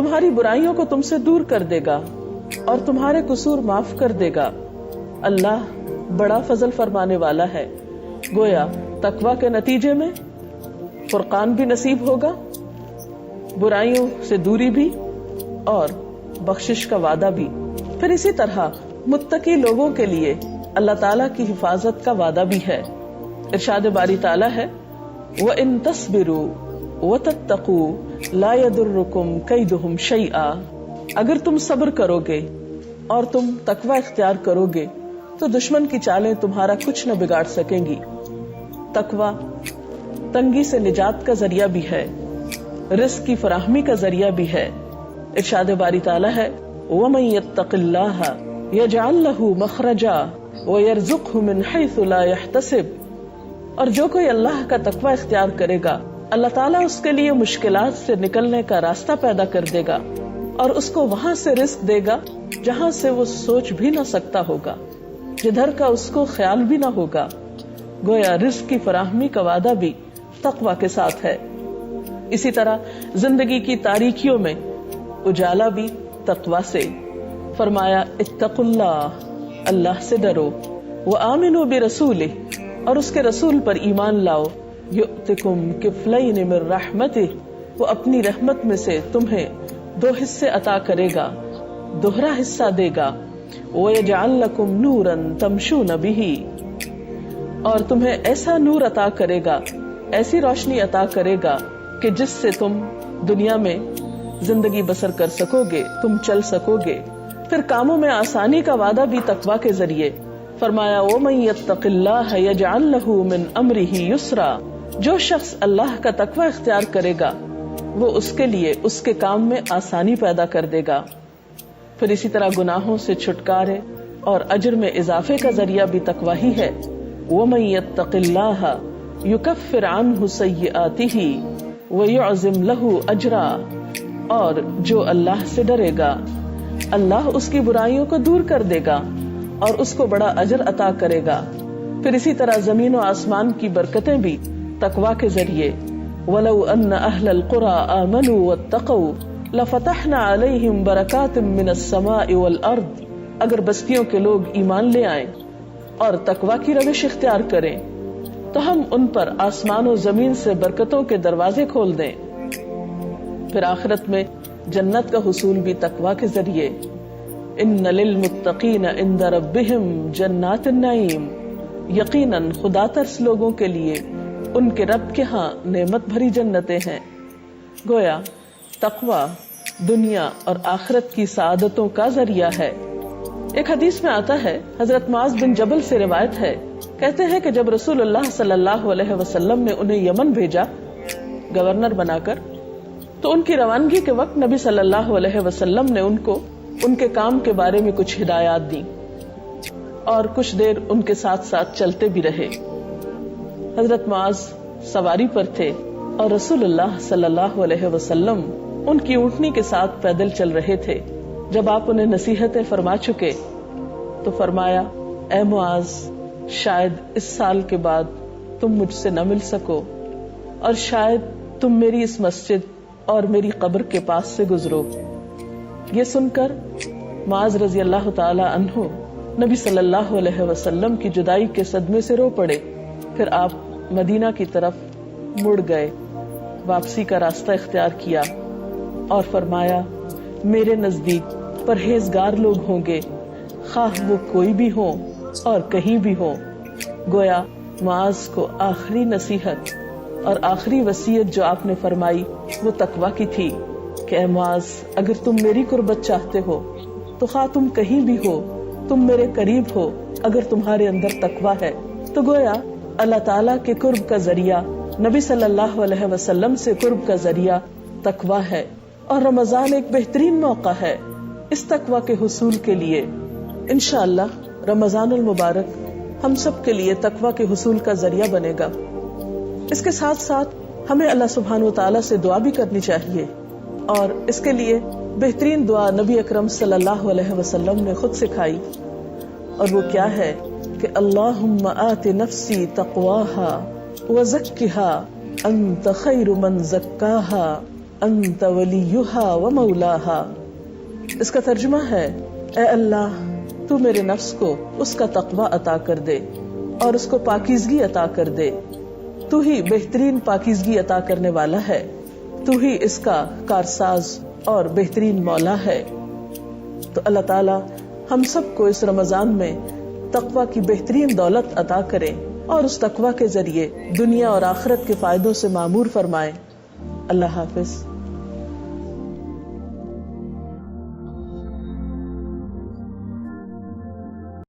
تمہاری برائیوں کو تم سے دور کر دے گا اور تمہارے قصور معاف کر دے گا. اللہ بڑا فضل فرمانے والا ہے. گویا تقوی کے نتیجے میں فرقان بھی نصیب ہوگا، برائیوں سے دوری بھی اور بخشش کا وعدہ بھی. پھر اسی طرح متقی لوگوں کے لیے اللہ تعالیٰ کی حفاظت کا وعدہ بھی ہے. ارشاد باری تعالیٰ ہے وَإِن تَصْبِرُوا وَتَتَّقُوا لَا يَضُرُّكُمْ كَيْدُهُمْ شَيْئًا. اگر تم صبر کرو گے اور تم تقوی اختیار کرو گے تو دشمن کی چالیں تمہارا کچھ نہ بگاڑ سکیں گی. تقوی تنگی سے نجات کا ذریعہ بھی ہے، رزق کی فراہمی کا ذریعہ بھی ہے. ارشاد باری تعالیٰ ہے وَمَن يَتَّقِ اللَّهَ يَجْعَل لَّهُ مَخْرَجًا وَيَرْزُقْهُ مِنْ حَيْثُ لَا يَحْتَسِبُ. اور جو کوئی اللہ کا تقوی اختیار کرے گا اللہ تعالیٰ اس کے لیے مشکلات سے نکلنے کا راستہ پیدا کر دے گا اور اس کو وہاں سے رزق دے گا جہاں سے وہ سوچ بھی نہ سکتا ہوگا، جدھر کا اس کو خیال بھی نہ ہوگا. گویا رزق کی فراہمی کا وعدہ بھی تقوی کے ساتھ ہے. اسی طرح زندگی کی تاریکیوں میں اجالا بھی تقوی سے. فرمایا اتقوا اللہ، اللہ سے ڈرو، وآمنوا برسولہ، اور اس کے رسول پر ایمان لاؤ. یؤتکم کفلین من رحمتہ، وہ اپنی رحمت میں سے تمہیں 2 حصے عطا کرے گا، دوہرا حصہ دے گا. وَيَجْعَلْ لَكُمْ نُورًا تَمْشُونَ بِهِ، اور تمہیں ایسا نور عطا کرے گا، ایسی روشنی عطا کرے گا کہ جس سے تم دنیا میں زندگی بسر کر سکو گے، تم چل سکو گے. پھر کاموں میں آسانی کا وعدہ بھی تقوی کے ذریعے. فرمایا وَمَن يَتَّقِ اللَّهَ يَجْعَل لَّهُ مِنْ أَمْرِهِ يُسْرًا. جو شخص اللہ کا تقوی اختیار کرے گا وہ اس کے لیے اس کے کام میں آسانی پیدا کر دے گا. پھر اسی طرح گناہوں سے چھٹکارے اور اجر میں اضافے کا ذریعہ بھی تقوی ہی ہے. وَمَن يَتَّقِ اللَّهَ يُكَفِّرْ عَنْهُ سَيِّئَاتِهِ وَيُعْظِمْ لَهُ أَجْرًا. اور جو اللہ سے ڈرے گا اللہ اس کی برائیوں کو دور کر دے گا اور اس کو بڑا اجر عطا کرے گا. پھر اسی طرح زمین و آسمان کی برکتیں بھی تقوی کے ذریعے. وَلَوْ أَنَّ أَهْلَ الْقُرَىٰ آمَنُوا وَاتَّقَوْا لَفَتَحْنَا عَلَيْهِمْ بَرَكَاتٍ مِّنَ السَّمَاءِ وَالْأَرْضِ. اگر بستیوں کے لوگ ایمان لے آئیں اور تقوی کی روش اختیار کریں تو ہم ان پر آسمان و زمین سے برکتوں کے دروازے کھول دیں. پھر آخرت میں جنت کا حصول بھی تقوی کے ذریعے. ان للمتقین عند ربہم جنات النعیم. یقیناً خدا ترس لوگوں کے لیے ان کے رب کے ہاں نعمت بھری جنتیں ہیں. گویا تقوی دنیا اور آخرت کی سعادتوں کا ذریعہ ہے. ایک حدیث میں آتا ہے، حضرت معاذ بن جبل سے روایت ہے، کہتے ہیں کہ جب رسول اللہ صلی اللہ علیہ وسلم نے انہیں یمن بھیجا گورنر بنا کر، تو ان کی روانگی کے وقت نبی صلی اللہ علیہ وسلم نے ان کو ان کے کام کے بارے میں کچھ ہدایات دی اور کچھ دیر ان کے ساتھ ساتھ چلتے بھی رہے. حضرت معاذ سواری پر تھے اور رسول اللہ صلی اللہ علیہ وسلم ان کی اونٹنی کے ساتھ پیدل چل رہے تھے. جب آپ انہیں نصیحتیں فرما چکے تو فرمایا اے معاذ، شاید اس سال کے بعد تم مجھ سے نہ مل سکو اور شاید تم میری اس مسجد اور میری قبر کے پاس سے گزرو. یہ سن کر معاذ رضی اللہ تعالی عنہ نبی صلی اللہ علیہ وسلم کی جدائی کے صدمے سے رو پڑے. پھر آپ مدینہ کی طرف مڑ گئے، واپسی کا راستہ اختیار کیا اور فرمایا میرے نزدیک پرہیزگار لوگ ہوں گے، خواہ وہ کوئی بھی ہوں اور کہیں بھی ہوں. گویا معاذ کو آخری نصیحت اور آخری وصیت جو آپ نے فرمائی وہ تقوی کی تھی کہ اے معاذ، اگر تم میری قربت چاہتے ہو تو خواہ تم کہیں بھی ہو، تم میرے قریب ہو اگر تمہارے اندر تقوی ہے. تو گویا اللہ تعالیٰ کے قرب کا ذریعہ، نبی صلی اللہ علیہ وسلم سے قرب کا ذریعہ تقوی ہے. اور رمضان ایک بہترین موقع ہے اس تقوی کے حصول کے لیے. انشاءاللہ رمضان المبارک ہم سب کے لیے تقوی کے حصول کا ذریعہ بنے گا. اس کے ساتھ ساتھ ہمیں اللہ سبحانہ و تعالیٰ سے دعا بھی کرنی چاہیے، اور اس کے لیے بہترین دعا نبی اکرم صلی اللہ علیہ وسلم نے خود سکھائی، اور وہ کیا ہے کہ اللہم آت نفسی تقواہا وزکھا انت خیر من زکاہا انت ولیہا ومولاہا. اس کا ترجمہ ہے اے اللہ تو میرے نفس کو اس کا تقوی عطا کر دے اور اس کو پاکیزگی عطا کر دے. تو ہی بہترین پاکیزگی عطا کرنے والا ہے، تو ہی اس کا کارساز اور بہترین مولا ہے. تو اللہ تعالی ہم سب کو اس رمضان میں تقوی کی بہترین دولت عطا کرے اور اس تقوی کے ذریعے دنیا اور آخرت کے فائدوں سے معمور فرمائے. اللہ حافظ.